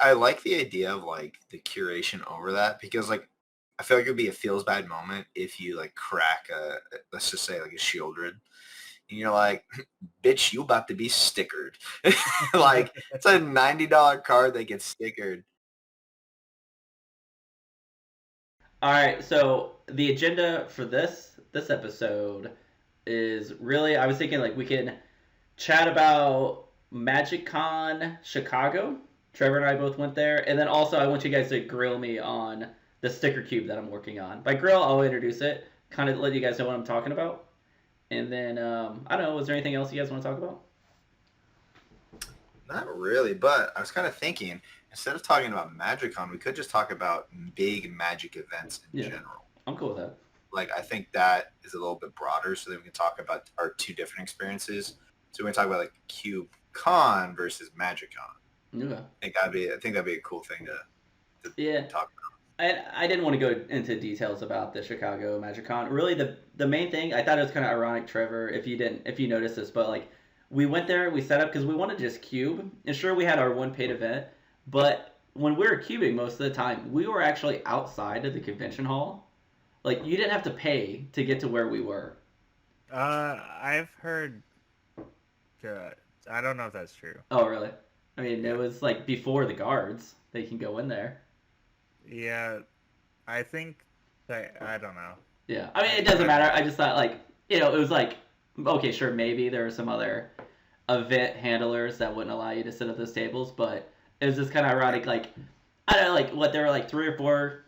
I like the idea of like the curation over that because like I feel like it would be a feels bad moment if you like crack let's just say like a shieldred and you're like, bitch, you about to be stickered. Like it's a $90 card that gets stickered. All right, so the agenda for this episode is really I was thinking like we can chat about Magic Con Chicago. Trevor and I both went there, and then also I want you guys to grill me on the sticker cube that I'm working on. By grill, I'll introduce it, kind of let you guys know what I'm talking about, and then I don't know. Was there anything else you guys want to talk about? Not really, but I was kind of thinking instead of talking about MagicCon, we could just talk about big Magic events in Yeah, general. I'm cool with that. Like I think that is a little bit broader, so that we can talk about our two different experiences. So we can talk about like CubeCon versus MagicCon. Yeah. I think that'd be a cool thing to Yeah. talk I didn't want to go into details about the Chicago Magic Con. Really, the main thing I thought it was kind of ironic, Trevor, if you noticed this, but like we went there, we set up because we wanted to just cube, and sure we had our one paid event, but when we were cubing most of the time, we were actually outside of the convention hall. Like you didn't have to pay to get to where we were. I've heard. Uh, I don't know if that's true. Oh, really? I mean, it Yeah. was like before the guards. They can go in there. Yeah, I think I don't know. Yeah, I mean, it doesn't matter. I just thought like it was like okay, sure, maybe there were some other event handlers that wouldn't allow you to sit at those tables, but it was just kind of ironic. Like I don't know, like what there were like 3 or 4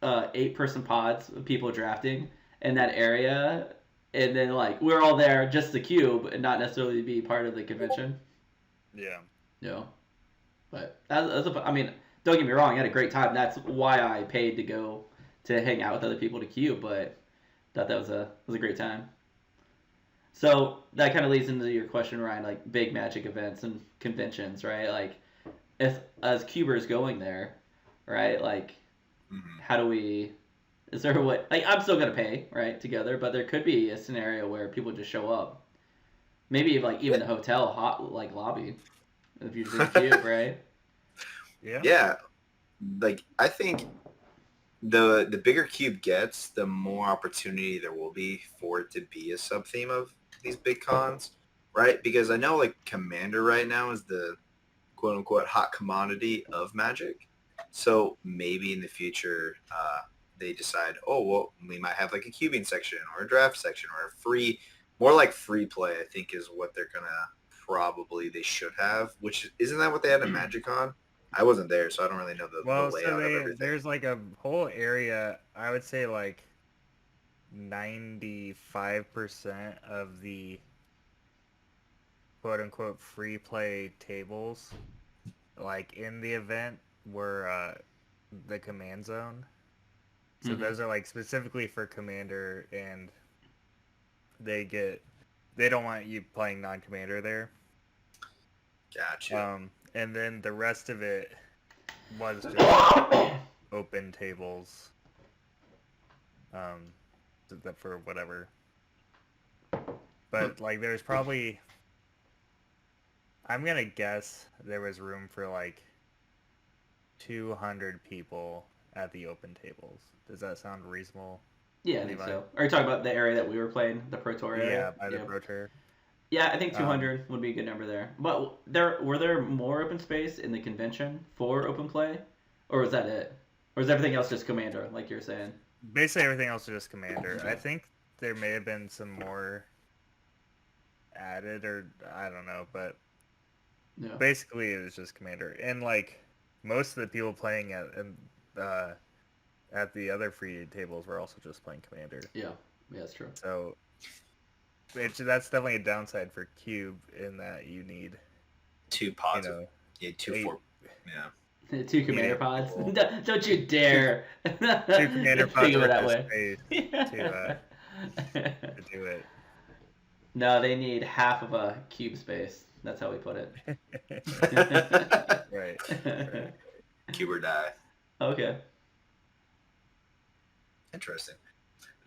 8-person pods of people drafting in that area, and then like we're all there just to cube and not necessarily be part of the convention. Yeah. You know, but I mean, don't get me wrong, I had a great time. That's why I paid to go to hang out with other people to cube, but thought that was a great time. So that kind of leads into your question, Ryan, like big Magic events and conventions, right? Like, if as cubers going there, right? Like, about. Hmm. how do we? Is there what? Like, I'm still gonna pay, right, together, but there could be a scenario where people just show up. Maybe like even the hotel hot like lobby, if you're just in cube, right? Yeah. Yeah, like I think the bigger cube gets, the more opportunity there will be for it to be a sub theme of these big cons, right? Because I know like Commander right now is the quote unquote hot commodity of Magic. So maybe in the future, they decide, oh well, we might have like a cubing section or a draft section or a free, more like free play. I think is what they're gonna probably they should have. Which isn't that what they had in MagicCon? I wasn't there, so I don't really know the Well, so layout of everything. there's like a whole area. I would say like 95% of the quote unquote free play tables, like in the event, were the command zone. So Mm-hmm. those are like specifically for commander, and they get they don't want you playing non-commander there. Gotcha. And then the rest of it was just open tables, um, for whatever. But like, there's probably I'm gonna guess there was room for like 200 people at the open tables. Does that sound reasonable, Yeah, I think Levi? so. Are you talking about the area that we were playing, the Pro Tour area? Yeah, by the Yeah. Pro Tour. Yeah, I think Um, 200 would be a good number there. But there more open space in the convention for open play, or was that it? Or is everything else just commander, like you're saying? Basically everything else is just commander. I Okay. think there may have been some more added, or I don't know, but Yeah. basically it was just commander. And like most of the people playing uh, at the other free tables were also just playing commander. Yeah. Yeah, that's true. So that's definitely a downside for cube in that you need, Two you pods of know, yeah, two eight, four yeah. 2 commander eight pods. people, Don't you dare 2 commander think pods of it worth that of way. space to do it. No, they need half of a cube space. That's how we put it. Right. Cube or die. Okay. Interesting.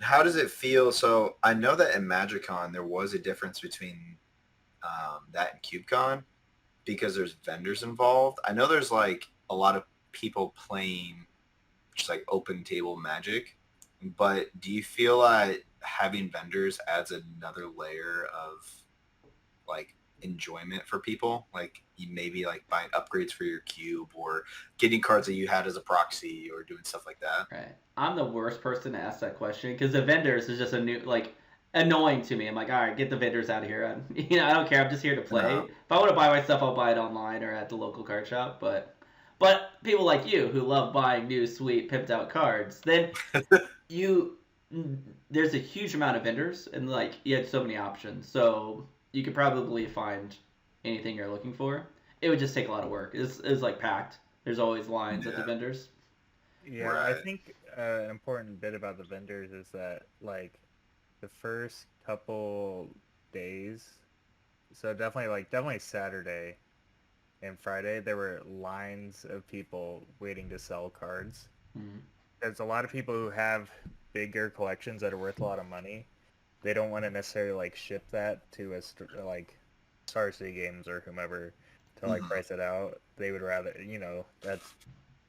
How does it feel? So I know that in MagicCon there was a difference between that and CubeCon because there's vendors involved. I know there's like a lot of people playing just like open table Magic. But do you feel like having vendors adds another layer of like enjoyment for people? Like you maybe like buying upgrades for your cube or getting cards that you had as a proxy or doing stuff like that. Right. I'm the worst person to ask that question because the vendors is just a new like annoying to me. I'm like, all right, get the vendors out of here. I don't care. I'm just here to play. No. If I want to buy my stuff, I'll buy it online or at the local card shop. But people like you who love buying new, sweet, pimped out cards, then you there's a huge amount of vendors and like you had so many options. So you could probably find anything you're looking for. It would just take a lot of work. It's like packed. There's always lines at the vendors. Yeah, Right. I think an important bit about the vendors is that like the first couple days, so definitely Saturday and Friday, there were lines of people waiting to sell cards. Mm-hmm. There's a lot of people who have bigger collections that are worth a lot of money. They don't want to necessarily like ship that to like Star City Games or whomever to like price it out. They would rather, that's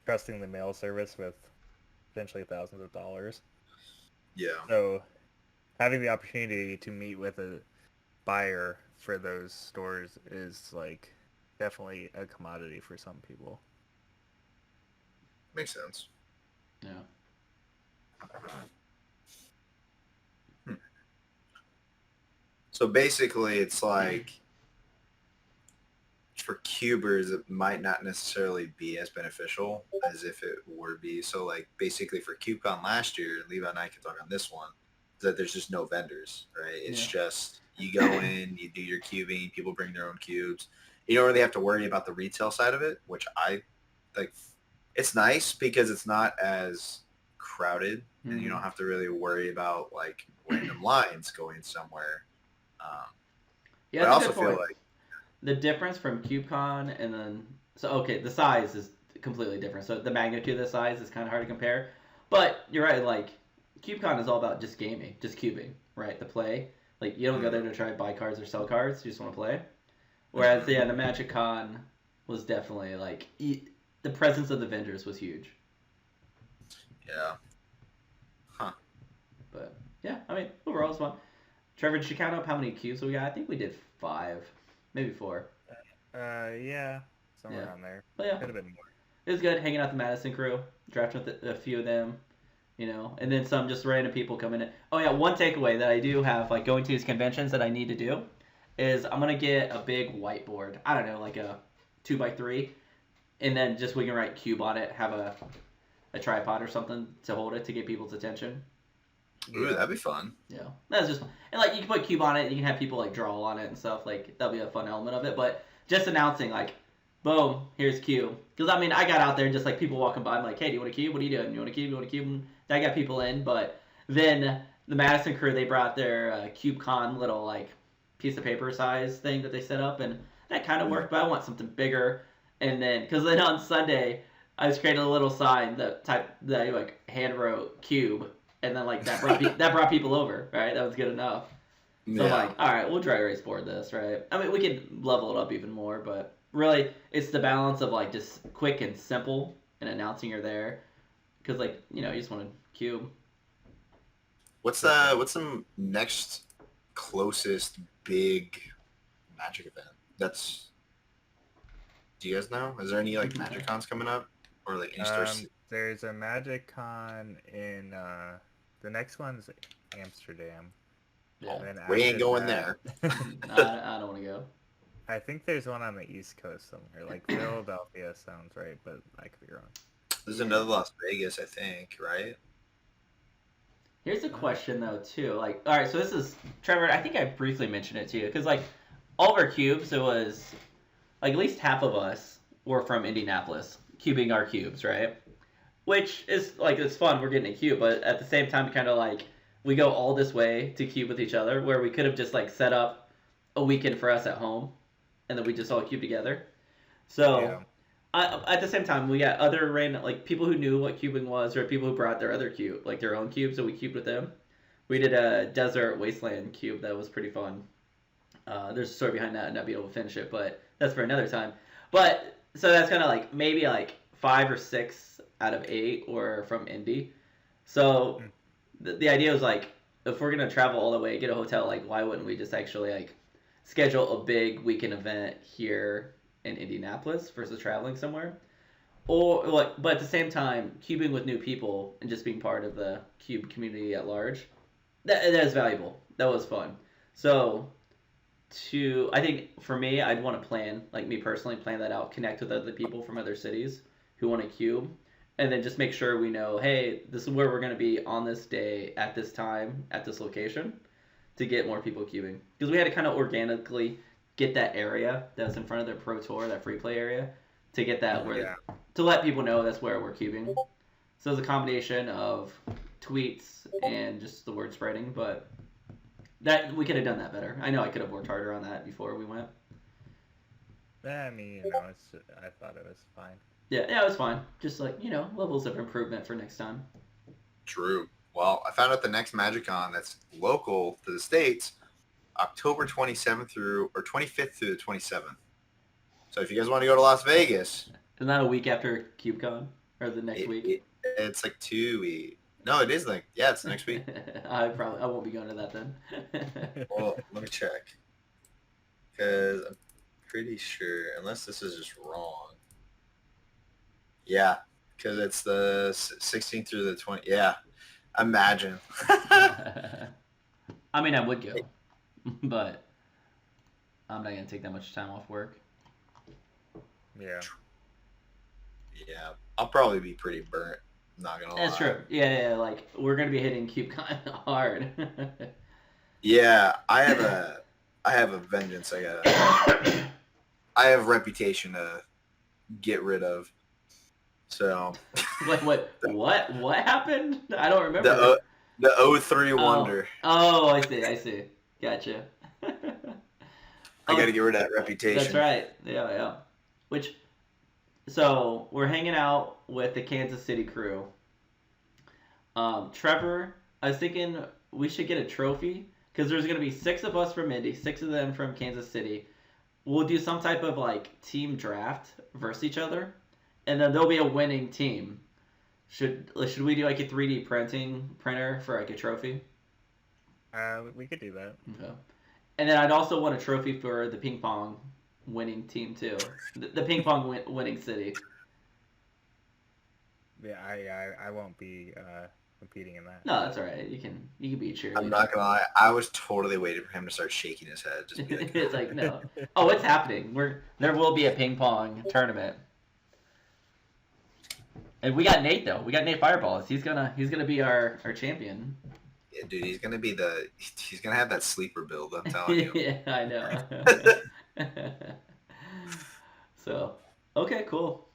trusting the mail service with potentially thousands of dollars. Yeah. So having the opportunity to meet with a buyer for those stores is like definitely a commodity for some people. Makes sense. Yeah. So basically, it's like for cubers, it might not necessarily be as beneficial as if it were be. So like basically for CubeCon last year, Levi and I can talk on this one, is that there's just no vendors, right? It's just you go in, you do your cubing, people bring their own cubes. You don't really have to worry about the retail side of it, which I like. It's nice because it's not as crowded and you don't have to really worry about like random lines going somewhere. Yeah, But I that's a also good point. feel like The difference from CubeCon and then okay, the size is completely different. So the magnitude of the size is kind of hard to compare. But you're right, like CubeCon is all about just gaming, just cubing, right? The play. Like you don't go there to try to buy cards or sell cards, you just want to play. Whereas the Magic Con was definitely like the presence of the vendors was huge. yeah. Huh. But yeah, I mean, overall it was fun. Trevor, did you count up how many cubes we got? I think we did 5, maybe 4. Yeah, somewhere around there. But yeah, could have been more. it was good hanging out the Madison crew, drafting with a few of them, and then some just random people coming in. Oh yeah, one takeaway that I do have, like going to these conventions that I need to do, is I'm gonna get a big whiteboard. I don't know, like a 2x3, and then just we can write cube on it, have a tripod or something to hold it to get people's attention. Ooh, that'd be fun. Yeah, that's just and like you can put cube on it, and you can have people like draw on it and stuff. Like that'll be a fun element of it. But just announcing like, boom, here's cube. Because I mean, I got out there just like people walking by. I'm like, hey, do you want a cube? What are you doing? You want a cube? You want a cube? And I got people in. But then the Madison crew, they brought their CubeCon little like piece of paper size thing that they set up, and that kind of worked. But I want something bigger. And then because then on Sunday, I was creating a little sign that I like hand wrote cube. And then like that brought people over, right? That was good enough. So I'm like, all right, we'll dry erase board this, right? I mean, we could level it up even more, but really, it's the balance of like just quick and simple and announcing you're there, because like you just want to cube. What's the next closest big Magic event? Do you guys know? Is there any like Magic Cons coming up or like any stores? There's a Magic Con in the next one's Amsterdam. Yeah. We ain't going there. I don't want to go. I think there's one on the East Coast somewhere. Like Philadelphia sounds right, but I could be wrong. There's another Las Vegas, I think, right? Here's a question though too. Like, all right, so this is Trevor. I think I briefly mentioned it to you because like all of our cubes, it was like at least half of us were from Indianapolis, cubing our cubes, right? Which is like it's fun. We're getting a cube, but at the same time, kind of like we go all this way to cube with each other, where we could have just like set up a weekend for us at home, and then we just all cube together. So at the same time, we got other random like people who knew what cubing was, or people who brought their other cube, like their own cube, so we cubed with them. We did a desert wasteland cube that was pretty fun. There's a story behind that, and not be able to finish it, but that's for another time. But so that's kind of like maybe like 5 or 6 out of 8 were from Indy. So the idea was like, if we're gonna travel all the way, get a hotel, like why wouldn't we just actually like schedule a big weekend event here in Indianapolis versus traveling somewhere? Or like, but at the same time, cubing with new people and just being part of the cube community at large, that is valuable. That was fun. So I think for me, I'd want to plan, like me personally, plan that out, connect with other people from other cities who want to cube, and then just make sure we know, hey, this is where we're going to be on this day, at this time, at this location, to get more people cubing. Because we had to kind of organically get that area that was in front of the Pro Tour, that free play area, to get that where, to let people know that's where we're cubing. So it's a combination of tweets and just the word spreading, but that we could have done that better. I know I could have worked harder on that before we went. I mean, I thought it was fine. Yeah, it was fine. Just like, levels of improvement for next time. True. Well, I found out the next MagicCon that's local to the States, October 25th through the 27th. So if you guys want to go to Las Vegas. Isn't that a week after CubeCon? Or the next week? It's like 2 weeks. No, it is it's next week. I won't be going to that then. Well, let me check. Because I'm pretty sure, unless this is just wrong. Yeah, because it's the 16th through the 20th. Yeah, imagine. I mean, I would go, but I'm not going to take that much time off work. Yeah. Yeah, I'll probably be pretty burnt. Not gonna lie. That's true. Yeah, like we're gonna be hitting CubeCon hard. Yeah, I have a vengeance. I have reputation to get rid of. So. What happened? I don't remember. The 03 Wonder. Oh, I see. Gotcha. I gotta get rid of that reputation. That's right. Yeah. So we're hanging out with the Kansas City crew. Trevor, I was thinking we should get a trophy because there's gonna be 6 of us from Indy, 6 of them from Kansas City. We'll do some type of like team draft versus each other, and then there'll be a winning team. Should we do like a 3D printer for like a trophy? We could do that. Okay. And then I'd also want a trophy for the ping pong winning team too. The ping pong winning city. Yeah, I won't be competing in that. No, that's all right. You can be a cheerleader. I'm not gonna lie. I was totally waiting for him to start shaking his head. Just be like, it's like no. Oh, it's happening. There will be a ping pong tournament. And we got Nate though. We got Nate Fireballs. He's gonna be our champion. Yeah, dude, he's gonna have that sleeper build. I'm telling you. Yeah, I know. So, okay, cool.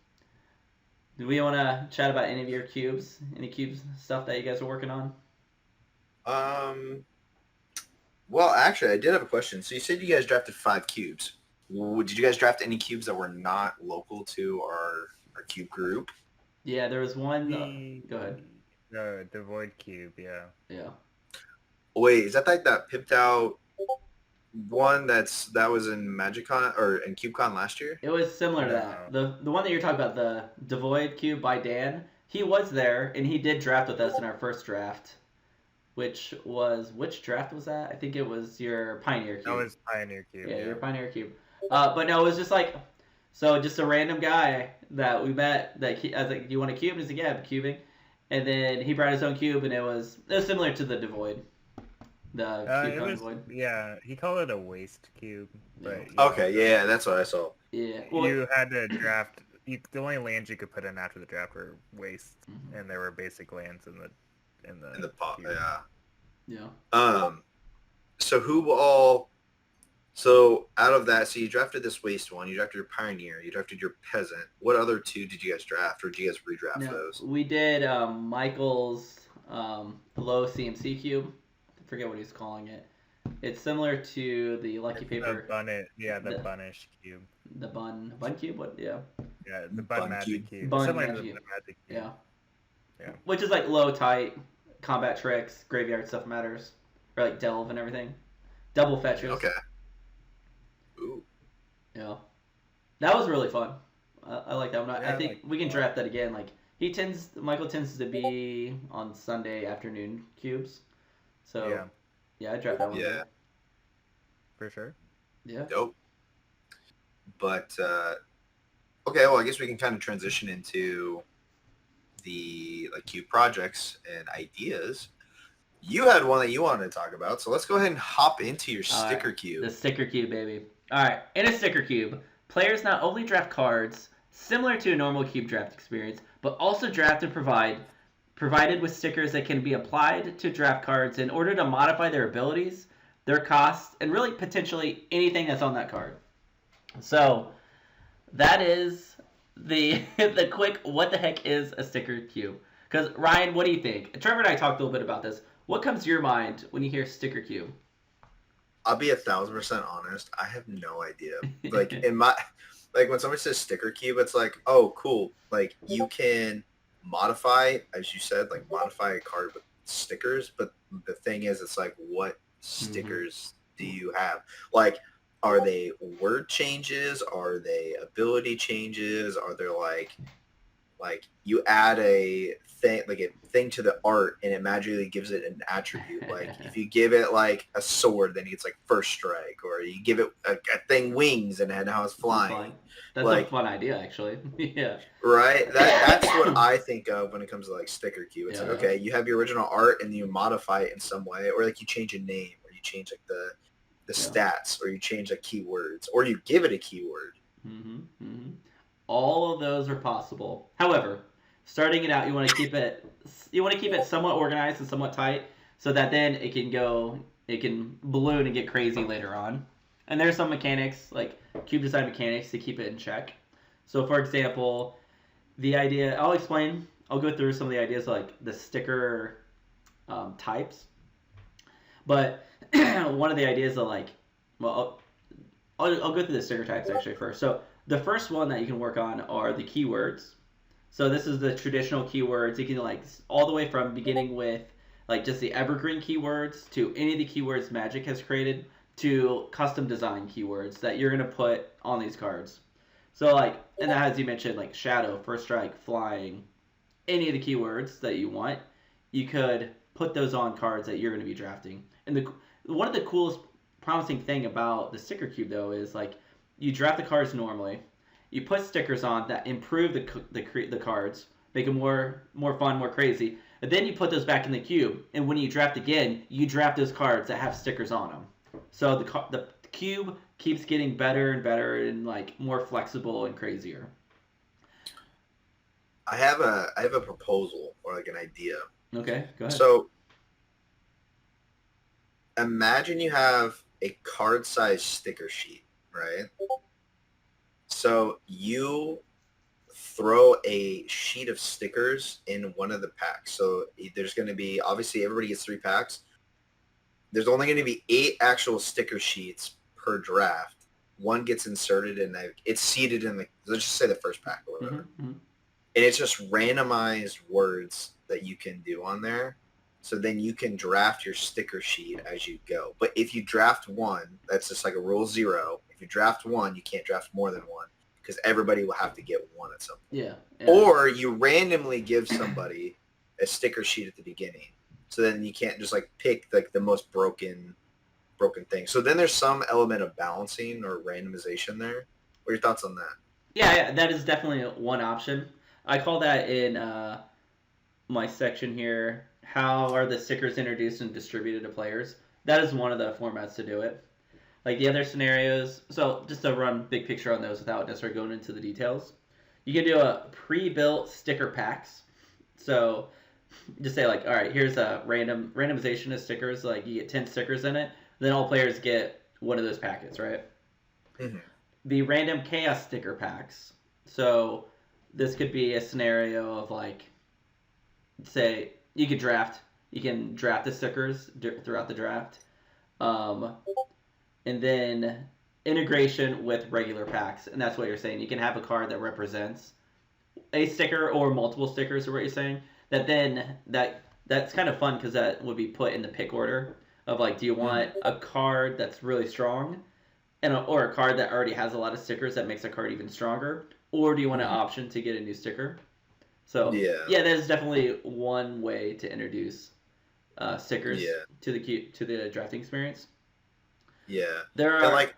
Do we want to chat about any of your cubes? Any cubes stuff that you guys are working on? Well, actually, I did have a question. So you said you guys drafted 5 cubes. Did you guys draft any cubes that were not local to our cube group? Yeah, there was one. Go ahead. The Devoid Cube, yeah. Yeah. Wait, is that like that pipped out one that was in MagicCon or in CubeCon last year? It was similar to that. The one that you're talking about, the Devoid Cube by Dan, he was there and he did draft with us in our first draft. Which draft was that? I think it was your Pioneer Cube. That was Pioneer Cube. Yeah, your Pioneer Cube. But no, it was just like, so just a random guy that we met I was like, do you want a cube? And he's like, yeah, I'm cubing. And then he brought his own cube and it was similar to the Devoid. The cube Devoid. Yeah, he called it a waste cube. But okay, yeah, that's what I saw. Yeah. Well, you had to draft. The only lands you could put in after the draft were waste, and there were basic lands in the pot. cube. Yeah. So out of that, so you drafted this waste one, you drafted your Pioneer, you drafted your Peasant. What other 2 did you guys draft, or did you guys redraft those? We did Michael's low CMC cube. I forget what he's calling it. It's similar to the Lucky Paper. The Bunish cube. The Bun cube? What? Yeah. Yeah, the Bun Magic cube. Bun Similar Magic to cube. the Magic cube. Yeah. Yeah. Which is like low tight, combat tricks, graveyard stuff matters, or like delve and everything. Double fetches. Okay. Ooh. Yeah. That was really fun. I like that one. Yeah, I think we can draft that again. Like Michael tends to be on Sunday afternoon cubes. So yeah, yeah, I draft that one again. Yeah, for sure. Yeah. dope. But okay, well, I guess we can kind of transition into the like cube projects and ideas. You had one that you wanted to talk about, so let's go ahead and hop into your All right, sticker cube. the sticker cube, baby. All right, in a sticker cube, players not only draft cards similar to a normal cube draft experience, but also draft and provided with stickers that can be applied to draft cards in order to modify their abilities, their costs, and really potentially anything that's on that card. So that is the the quick what the heck is a sticker cube? Because Ryan, what do you think? Trevor and I talked a little bit about this. What comes to your mind when you hear sticker cube? I'll be 1,000% honest. I have no idea. Like in my, like when somebody says sticker cube, it's like, oh, cool. Like you can modify, as you said, like modify a card with stickers. But the thing is, it's like, what stickers do you have? Like, are they word changes? Are they ability changes? Are there like you add a thing to the art and it magically gives it an attribute. Like if you give it like a sword, then it's like first strike, or you give it a thing wings and now it's flying. That's like, a fun idea, actually. Yeah. Right. That's what I think of when it comes to like sticker cube. It's Yeah. like, okay, you have your original art and you modify it in some way, or like you change a name, or you change like the stats, or you change like keywords, or you give it a keyword. All of those are possible. However, starting it out, you want to keep it somewhat organized and somewhat tight, so that then it can balloon and get crazy later on. And there's some mechanics like cube design mechanics to keep it in check. So, for example, the idea I'll go through some of the ideas like the sticker types, but one of the ideas of like, well, I'll go through the sticker types actually first. So the first one that you can work on are the keywords. So this is the traditional keywords. You can like all the way from beginning with like just the evergreen keywords to any of the keywords Magic has created to custom design keywords that you're gonna put on these cards. So like, and as you mentioned, like shadow, first strike, flying, any of the keywords that you want, you could put those on cards that you're gonna be drafting. And one of the coolest promising thing about the sticker cube though is like you draft the cards normally, you put stickers on that improve the cards, make them more fun, more crazy, and then you put those back in the cube, and when you draft again, you draft those cards that have stickers on them. So the cube keeps getting better and better and like more flexible and crazier. I have a proposal or like an idea. Okay, go ahead. So imagine you have a card-sized sticker sheet, right? So you throw a sheet of stickers in one of the packs. So there's going to be, obviously everybody gets 3 packs. There's only going to be 8 actual sticker sheets per draft. One gets inserted and it's seated in let's just say the first pack or whatever. And it's just randomized words that you can do on there. So then you can draft your sticker sheet as you go. But if you draft one, that's just like a rule 0. If you draft one, you can't draft more than one because everybody will have to get one at some point. Yeah. Or you randomly give somebody a sticker sheet at the beginning. So then you can't just like pick like the most broken thing. So then there's some element of balancing or randomization there. What are your thoughts on that? Yeah, that is definitely one option. I call that in my section here, how are the stickers introduced and distributed to players? That is one of the formats to do it. Like the other scenarios, so just to run big picture on those without necessarily going into the details, you can do a pre-built sticker packs. So just say like, all right, here's a randomization of stickers. Like you get 10 stickers in it, then all players get one of those packets, right? Mm-hmm. The random chaos sticker packs. So this could be a scenario of like, say you can draft the stickers throughout the draft, and then integration with regular packs, and that's what you're saying. You can have a card that represents a sticker or multiple stickers, or what you're saying. That's kind of fun because that would be put in the pick order of like, do you want a card that's really strong, or a card that already has a lot of stickers that makes a card even stronger, or do you want an option to get a new sticker? So Yeah. that is definitely one way to introduce stickers Yeah. to the drafting experience. Yeah. There And are like,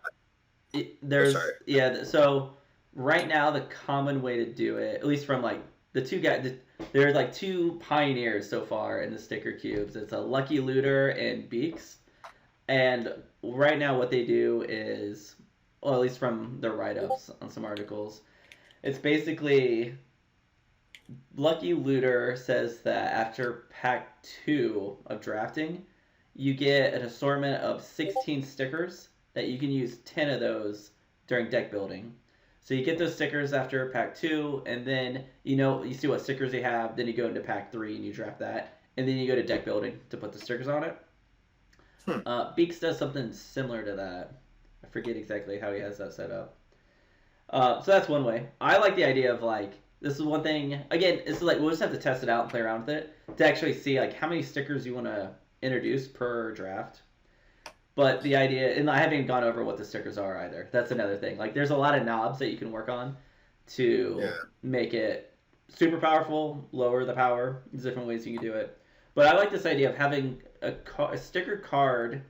oh, there's sorry. so right now the common way to do it, at least from like the two guys, there's like two pioneers so far in the sticker cubes. It's a Lucky Looter and Beaks, and right now what they do is, well, at least from their write-ups on some articles, it's basically Lucky Looter says that after pack 2 of drafting, you get an assortment of 16 stickers that you can use 10 of those during deck building. So you get those stickers after pack 2, and then you see what stickers they have, then you go into pack 3 and you draft that, and then you go to deck building to put the stickers on it. Beaks does something similar to that. I forget exactly how he has that set up. So that's one way. I like the idea of like, this is one thing. Again, this is like, we'll just have to test it out and play around with it to actually see like how many stickers you want to introduce per draft. But the idea, and I haven't gone over what the stickers are either. That's another thing. Like, there's a lot of knobs that you can work on to make it super powerful, lower the power. There's different ways you can do it. But I like this idea of having a sticker card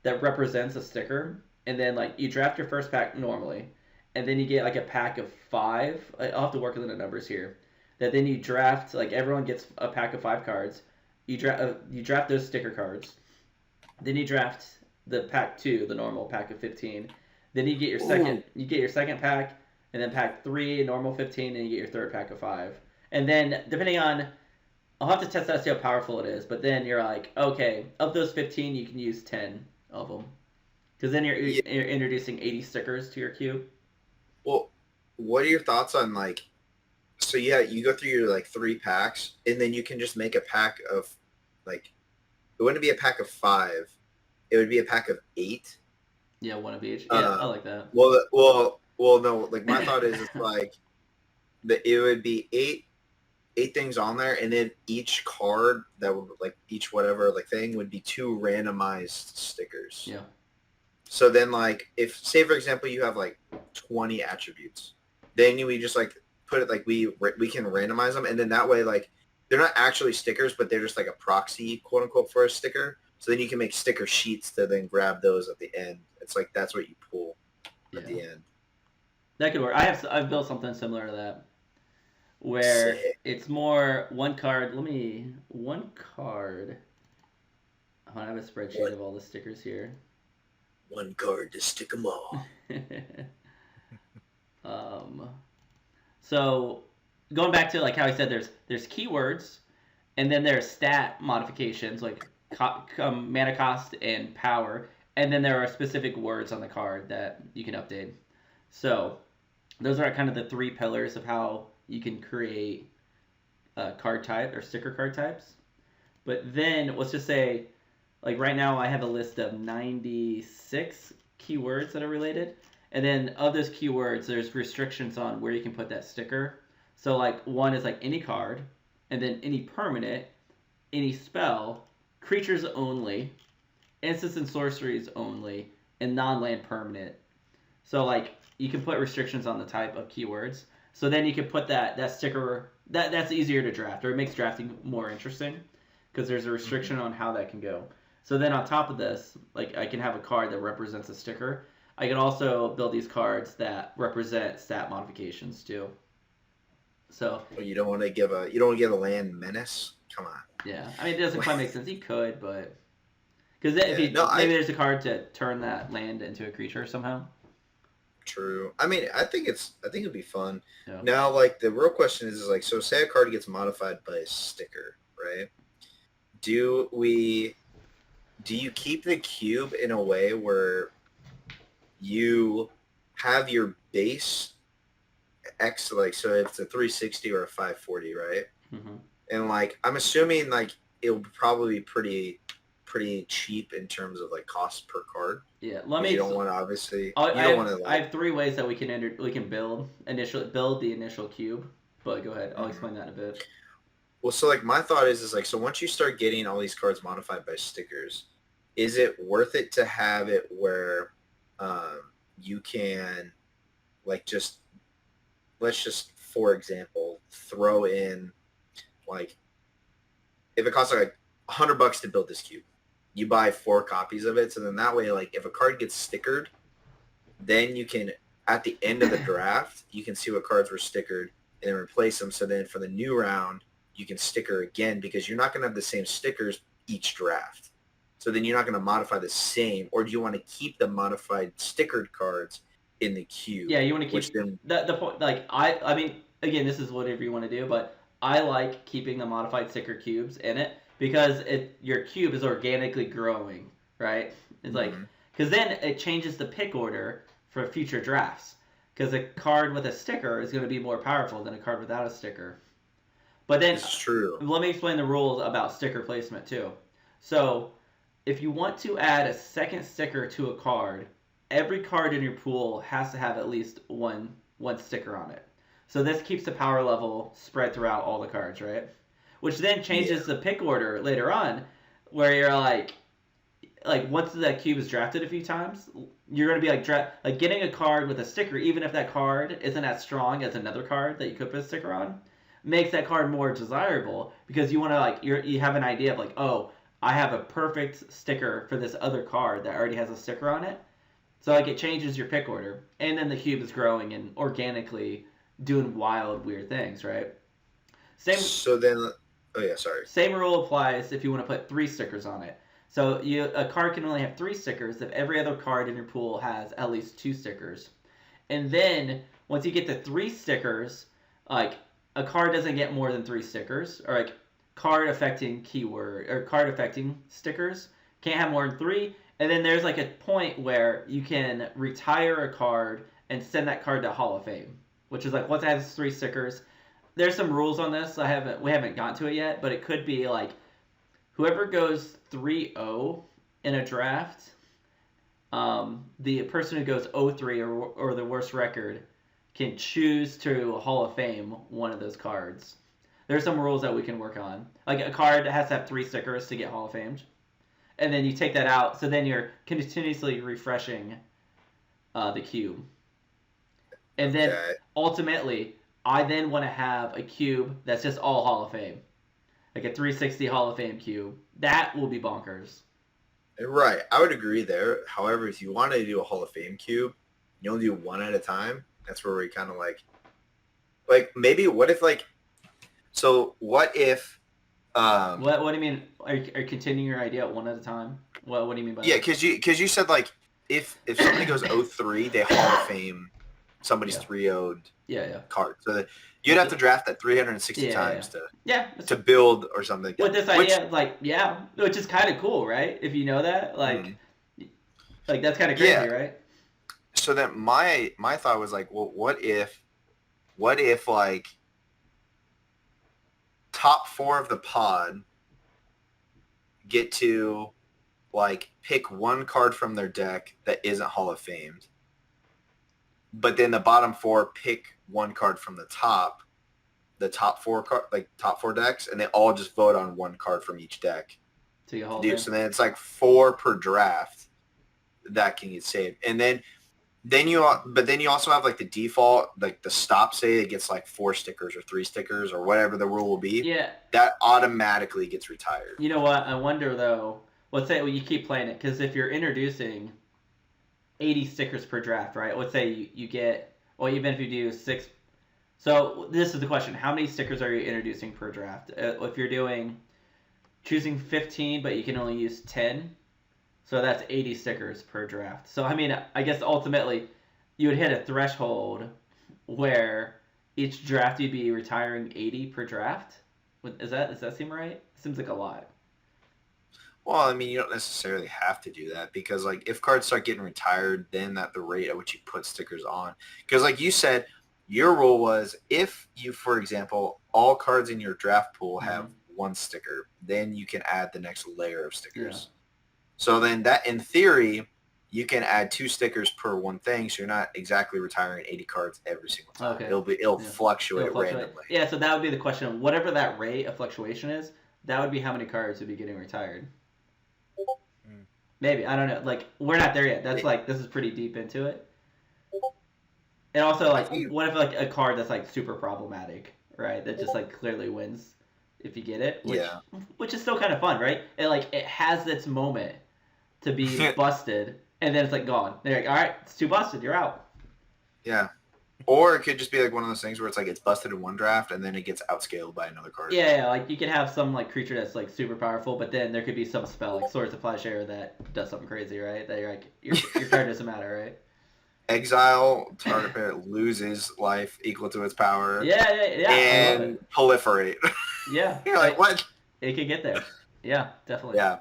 that represents a sticker, and then like you draft your first pack normally, and then you get like a pack of 5. I'll have to work on the numbers here. That then you draft, like everyone gets a pack of 5 cards. You draft those sticker cards. Then you draft the pack 2, the normal pack of 15. Then you get your second pack, and then pack 3, normal 15, and you get your third pack of 5. And then depending on, I'll have to test that to see how powerful it is. But then you're like, okay, of those 15, you can use 10 of them, because then you're introducing 80 stickers to your cube. Well, what are your thoughts on like? So yeah, you go through your like 3 packs, and then you can just make a pack of like, it wouldn't be a pack of 5, it would be a pack of 8. Yeah, one of each. Yeah, I like that. Well, no. Like my thought is, it's like that it would be eight things on there, and then each card that would like each whatever like thing would be 2 randomized stickers. Yeah. So then, like, if say for example you have like 20 attributes, then we just like put it like we can randomize them, and then that way like they're not actually stickers, but they're just like a proxy, quote unquote, for a sticker. So then you can make sticker sheets to then grab those at the end. It's like that's what you pull at the end. That could work. I've built something similar to that, where it's more one card. One card. I have a spreadsheet of all the stickers here. One card to stick them all. So going back to like how I said, there's keywords, and then there's stat modifications like mana cost and power, and then there are specific words on the card that you can update. So those are kind of the 3 pillars of how you can create card type or sticker card types. But then let's just say, like right now I have a list of 96 keywords that are related. And then of those keywords, there's restrictions on where you can put that sticker. So like one is like any card, and then any permanent, any spell, creatures only, instants and sorceries only, and non-land permanent. So like you can put restrictions on the type of keywords. So then you can put that sticker, that's easier to draft, or it makes drafting more interesting because there's a restriction on how that can go. So then on top of this, like I can have a card that represents a sticker. I can also build these cards that represent stat modifications too. So you don't want to give a land menace. Come on. Yeah, I mean it doesn't quite make sense. You could, but because maybe there's a card to turn that land into a creature somehow. True. I mean, I think it'd be fun. Yeah. Now, like the real question is like, so say a card gets modified by a sticker, right? Do you keep the cube in a way where you have your base X, like, so it's a 360 or a 540, right? Mm-hmm. And like, I'm assuming like it'll probably be pretty cheap in terms of like cost per card. Yeah, you don't want to obviously. I have 3 ways that we can build the initial cube. But go ahead, I'll explain that in a bit. Well, so like my thought is like, so once you start getting all these cards modified by stickers, is it worth it to have it where you can like just let's just, for example, throw in like if it costs like $100 to build this cube, you buy 4 copies of it. So then that way, like if a card gets stickered, then you can at the end of the draft you can see what cards were stickered and then replace them. So then for the new round, you can sticker again because you're not going to have the same stickers each draft. So then you're not going to modify the same, or do you want to keep the modified stickered cards in the cube? Yeah, you want to Which keep then, the point. Like I mean, again, this is whatever you want to do, but I like keeping the modified sticker cubes in it because your cube is organically growing, right? It's like Mhm. because then it changes the pick order for future drafts. Because a card with a sticker is going to be more powerful than a card without a sticker. But then It's true. let me explain the rules about sticker placement too. So if you want to add a second sticker to a card, every card in your pool has to have at least one sticker on it. So this keeps the power level spread throughout all the cards, right? Which then changes the pick order later on, where you're like once that cube is drafted a few times, you're gonna be like getting a card with a sticker, even if that card isn't as strong as another card that you could put a sticker on, makes that card more desirable because you want to you have an idea of like, oh, I have a perfect sticker for this other card that already has a sticker on it. So like it changes your pick order, and then the cube is growing and organically doing wild, weird things, right? Same So then, oh yeah, sorry. same rule applies if you want to put 3 stickers on it. So a card can only have 3 stickers if every other card in your pool has at least 2 stickers. And then once you get to 3 stickers, like a card doesn't get more than 3 stickers, or like card affecting keyword or card affecting stickers can't have more than 3. And then there's like a point where you can retire a card and send that card to Hall of Fame, which is like once it has 3 stickers. There's some rules on this. We haven't gotten to it yet, but it could be like whoever goes 3-0 in a draft, the person who goes 0-3 or the worst record can choose to Hall of Fame one of those cards. There's some rules that we can work on. Like a card has to have 3 stickers to get Hall of Famed. And then you take that out, so then you're continuously refreshing the cube. And then ultimately, I then want to have a cube that's just all Hall of Fame. Like a 360 Hall of Fame cube. That will be bonkers. Right. I would agree there. However, if you wanted to do a Hall of Fame cube, you only do one at a time. That's where we kind of like maybe what if like, so what if, what do you mean? Are you continuing your idea one at a time? What do you mean by yeah, that? because you said like if somebody goes 0-3, they Hall of Fame somebody's 3-0'd card. So you'd have to draft that 360 times to build or something. With this idea, which is kind of cool, right? If you know that, like that's kind of crazy, right? So then my thought was like, well, what if like top 4 of the pod get to like pick one card from their deck that isn't Hall of Famed, but then the bottom 4 pick one card from the top 4 top 4 decks, and they all just vote on one card from each deck. So then it's like 4 per draft that can get saved, and then you also have like the default, like the stop, say it gets like 4 stickers or 3 stickers or whatever the rule will be. Yeah. That automatically gets retired. You know what? I wonder though. Let's say you keep playing it, because if you're introducing 80 stickers per draft, right? Let's say you get, well, even if you do 6. So this is the question: how many stickers are you introducing per draft? If you're choosing 15, but you can only use 10. So that's 80 stickers per draft. So, I mean, I guess ultimately you would hit a threshold where each draft you'd be retiring 80 per draft. Does that seem right? Seems like a lot. Well, I mean, you don't necessarily have to do that, because, like, if cards start getting retired, then at the rate at which you put stickers on. Because, like you said, your rule was if you, for example, all cards in your draft pool have one sticker, then you can add the next layer of stickers. Yeah. So then that, in theory, you can add 2 stickers per one thing, so you're not exactly retiring 80 cards every single time. Okay. It'll fluctuate randomly. Yeah, so that would be the question. Whatever that rate of fluctuation is, that would be how many cards would be getting retired. Maybe. I don't know. Like, we're not there yet. That's this is pretty deep into it. And also, I like, think what if like a card that's like super problematic, right? That just like clearly wins if you get it, yeah. which is still kind of fun, right? And like it has its moment to be busted, and then it's like gone. They're like, all right, it's too busted, you're out. Yeah. Or it could just be like one of those things where it's like it's busted in one draft and then it gets outscaled by another card. Yeah, like you could have some like creature that's like super powerful, but then there could be some spell like Swords of Plowshare that does something crazy, right? That you're like your card doesn't matter, right? Exile, target player loses life equal to its power, Yeah, I love and it. proliferate. Yeah, You're like, what? it could get there. Yeah, definitely. Yeah.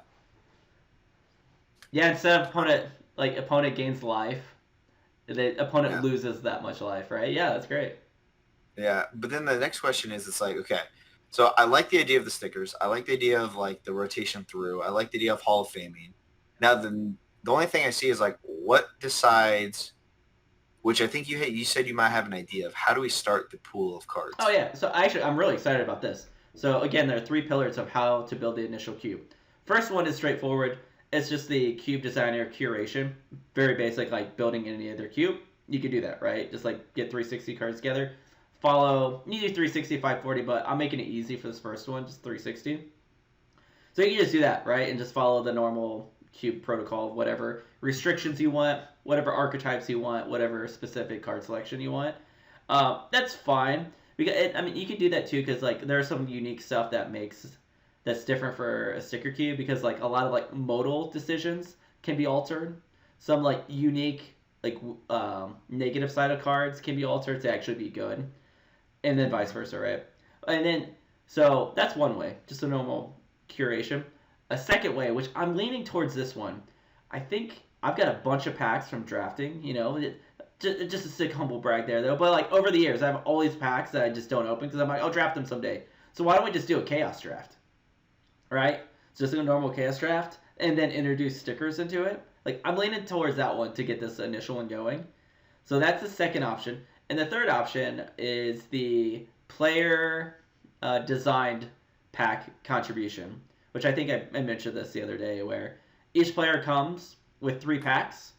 Yeah, instead of opponent gains life, the opponent Yeah. loses that much life, right? Yeah, that's great. Yeah. But then the next question is, it's like, okay, so I like the idea of the stickers. I like the idea of like the rotation through. I like the idea of Hall of Faming. Now, the only thing I see is like, what decides, which I think you said you might have an idea of, how do we start the pool of cards? Oh yeah, so actually I'm really excited about this. So again, there are three pillars of how to build the initial cube. First one is straightforward. It's just the cube designer curation. Very basic, like building any other cube. You can do that, right? Just like get 360 cards together. Follow, you do 360, 540, but I'm making it easy for this first one, just 360. So you can just do that, right? And just follow the normal cube protocol, whatever restrictions you want, whatever archetypes you want, whatever specific card selection you want. That's fine. Because I mean, you can do that too, because like there's some unique stuff that's different for a sticker cube, because like a lot of like modal decisions can be altered. Some like unique like negative side of cards can be altered to actually be good, and then vice versa, right? And then so that's one way, just a normal curation. A second way, which I'm leaning towards this one, I think I've got a bunch of packs from drafting. Just a sick humble brag there though. But like over the years, I have all these packs that I just don't open because I'm like, I'll draft them someday. So why don't we just do a chaos draft, right? So just a normal chaos draft and then introduce stickers into it. Like I'm leaning towards that one to get this initial one going. So that's the second option. And the third option is the player designed pack contribution, which I think I mentioned this the other day, where each player comes with 3 packs,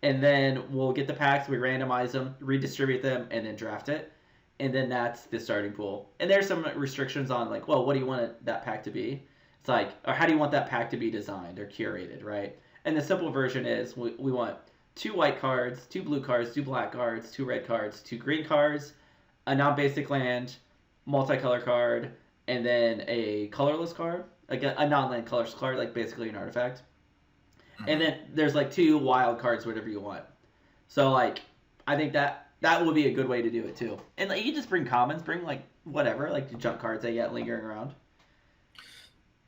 and then we'll get the packs, we randomize them, redistribute them, and then draft it. And then that's the starting pool. And there's some restrictions on like, well, what do you want that pack to be? It's like, or how do you want that pack to be designed or curated, right? And the simple version is we want 2 white cards, 2 blue cards, 2 black cards, 2 red cards, 2 green cards, a non-basic land, multicolor card, and then a colorless card, like a non-land colorless card, like basically an artifact. And then there's like 2 wild cards, whatever you want. So like, I think that would be a good way to do it too. And like, you just bring commons, bring like whatever, like the junk cards that you got lingering around.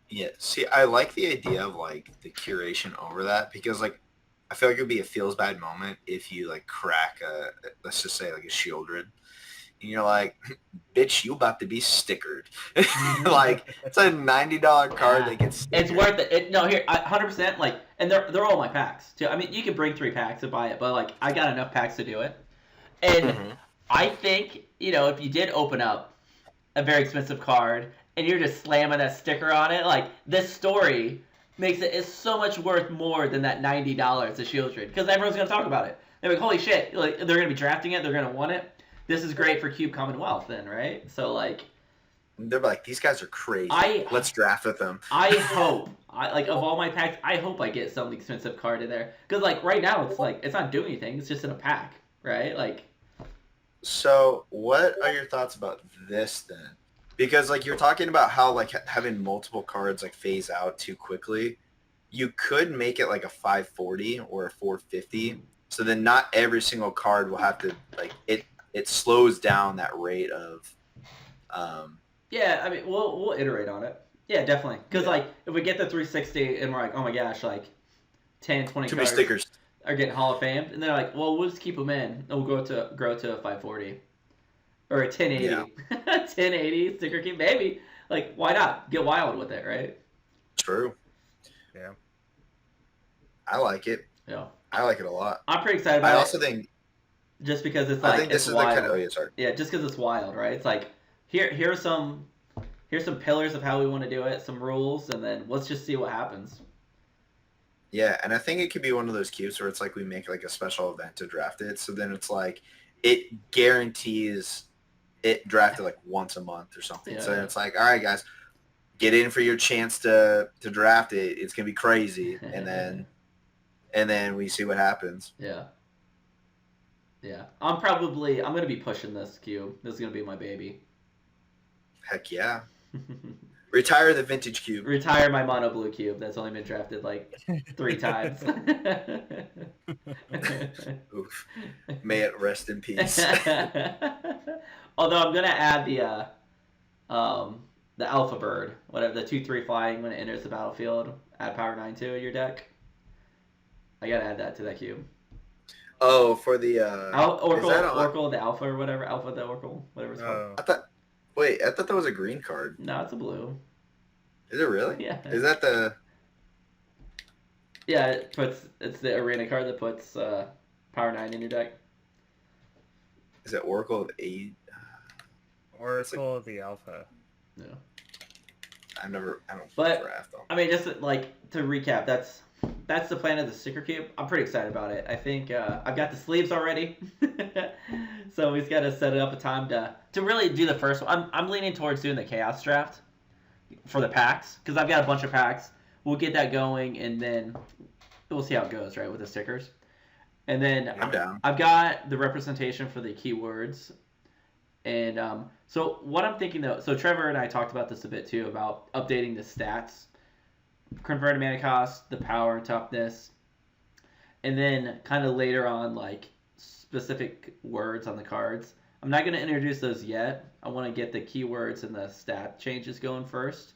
Yeah. See, I like the idea of like the curation over that, because like I feel like it would be a feels bad moment if you like crack let's just say like a Shieldred, and you're like, bitch, you about to be stickered. Like it's a $90 card that gets stickered. It's worth it. No, here, 100%. Like, and they're all my packs too. I mean, you can bring 3 packs to buy it, but like I got enough packs to do it. And I think if you did open up a very expensive card and you're just slamming that sticker on it, like this story makes it's so much worth more than that $90 a Shieldred, because everyone's gonna talk about it. They're like, holy shit! Like they're gonna be drafting it, they're gonna want it. This is great for Cube Commonwealth, then, right? So like, they're like, these guys are crazy. Let's draft with them. I hope, like of all my packs, I hope I get some expensive card in there, because like right now it's like it's not doing anything. It's just in a pack, right? Like. So, what are your thoughts about this then? Because like you're talking about how like having multiple cards like phase out too quickly, you could make it like a 540 or a 450. So then not every single card will have to like it slows down that rate of. Yeah, I mean we'll iterate on it. Yeah, definitely. Because like if we get the 360 and we're like, oh my gosh, like 10, 20 too many cards stickers are getting Hall of Famed, and they're like, well, we'll just keep them in, and we'll grow to a 540 or a 1080. Yeah. 1080 sticker keep, maybe. Like, why not get wild with it, right? True. Yeah. I like it. Yeah. I like it a lot. I'm pretty excited about it. I also think. Just because it's like I think this is wild. the kind of. Oh yeah, sorry. Yeah, just because it's wild, right? It's like here's some pillars of how we want to do it, some rules, and then let's just see what happens. Yeah, and I think it could be one of those cubes where it's like we make like a special event to draft it. So then it's like it guarantees it drafted like once a month or something. Yeah, So yeah. it's like, all right, guys, get in for your chance to draft it. It's gonna be crazy, and then we see what happens. Yeah. Yeah. I'm gonna be pushing this cube. This is gonna be my baby. Heck yeah! Retire the vintage cube. Retire my mono blue cube that's only been drafted like 3 times. Oof. May it rest in peace. Although I'm gonna add the Alpha Bird, whatever, the 2/3 flying when it enters the battlefield. Add power 9 to your deck. I gotta add that to that cube. Oh, for the Oracle the Alpha or whatever, Alpha the Oracle, whatever it's called. I thought that was a green card. No, it's a blue. Is it really? Yeah. Is that the? Yeah, it's the arena card that puts power 9 in your deck. Is it Oracle of 8? Oracle of the Alpha. Yeah. I don't But draft them. I mean, just like to recap, that's the plan of the sticker cube. I'm pretty excited about it. I think I've got the sleeves already, so we've got to set it up a time to really do the first one. I'm leaning towards doing the chaos draft for the packs because I've got a bunch of packs. We'll get that going, and then we'll see how it goes, right, with the stickers. And then I'm down. I've got the representation for the keywords. And so what I'm thinking, though, so Trevor and I talked about this a bit, too, about updating the stats. Converted mana cost, the power, toughness. And then kind of later on, like, specific words on the cards. I'm not going to introduce those yet. I want to get the keywords and the stat changes going first.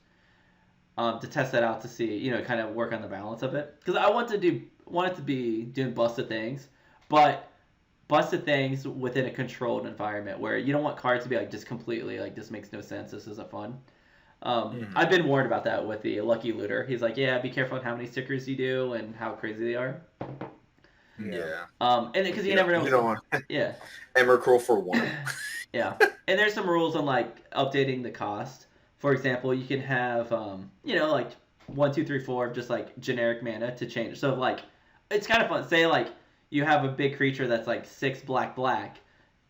To test that out to see, kind of work on the balance of it. Because I want it to be doing busted things, but busted things within a controlled environment where you don't want cards to be like just completely like this makes no sense, this isn't fun. I've been warned about that with the Lucky Looter. He's like, yeah, be careful on how many stickers you do and how crazy they are. Yeah. And because you never know. You don't want. Yeah. Emrakul for 1. Yeah. And there's some rules on like updating the cost. For example, you can have like 1, 2, 3, 4 just like generic mana to change. So like it's kind of fun. Say like you have a big creature that's like 6 black,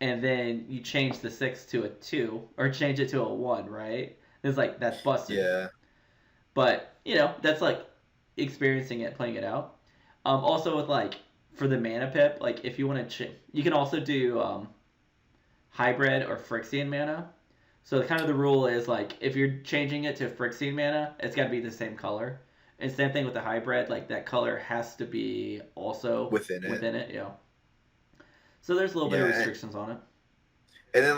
and then you change the 6 to a 2 or change it to a 1, right? It's like that's busted. Yeah. But that's like experiencing it, playing it out. Also with like for the mana pip, like if you want to, you can also do hybrid or Phyrexian mana. So kind of the rule is like if you're changing it to Phyrexian mana, it's got to be the same color. And same thing with the hybrid, like that color has to be also within it. Yeah. So there's a little bit of restrictions on it. And then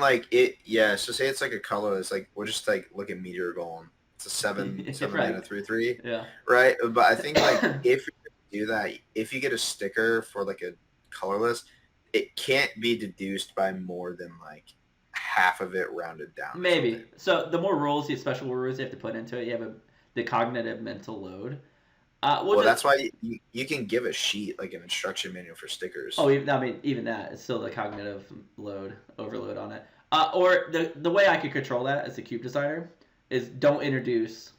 so say it's like a color. It's like we'll just like look at Meteor Golem. It's a 7 right. mana 3/3. Yeah. Right, but I think like if you do that, if you get a sticker for like a colorless, it can't be deduced by more than like half of it rounded down. Maybe. So the more rules, the special rules you have to put into it, you have the cognitive mental load. That's why you can give a sheet like an instruction manual for stickers. Oh, even that is still the cognitive overload on it. Or the way I could control that as a cube designer is don't introduce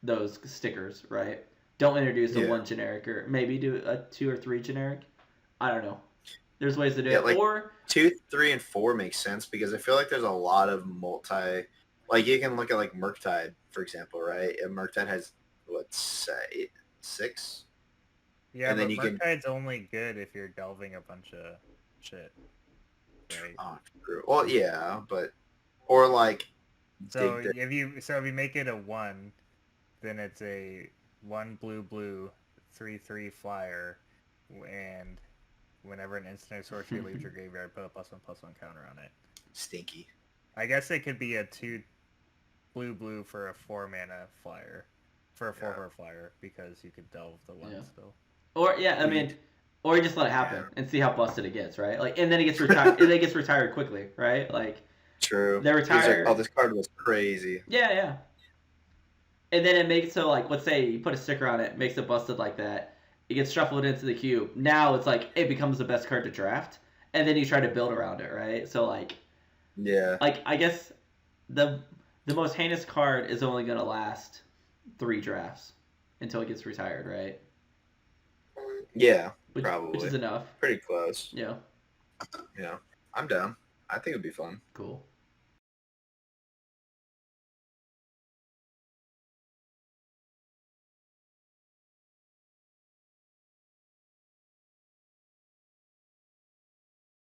those stickers, right? Don't introduce a 1 generic, or maybe do a 2 or 3 generic. I don't know. There's ways to do it. Like or 2, 3, and 4 makes sense because I feel like there's a lot of like you can look at like Murktide, for example, right? And Murktide has let's say 6. Yeah, and but then Murktide's only good if you're delving a bunch of shit. Right? Oh, true. Well, yeah, but or like so if you make it a 1, then it's a 1 blue 3/3 flyer, and whenever an instant or sorcery leaves your graveyard, put a +1/+1 counter on it. Stinky. I guess it could be a 2 blue for a 4 mana flyer, for a 4 flyer, because you could delve the 1 still. Or or you just let it happen and see how busted it gets, right? Like, and then it gets retired. And it gets retired quickly, right? Like, true. They're retired. Like, oh, this card was crazy. Yeah. And then it makes so like, let's say you put a sticker on it, makes it busted like that. It gets shuffled into the cube. Now it's like it becomes the best card to draft, and then you try to build around it, right? So like, like I guess the most heinous card is only gonna last 3 drafts until it gets retired, right? Yeah, probably. Which is enough. Pretty close. Yeah. Yeah. I'm down. I think it'd be fun. Cool.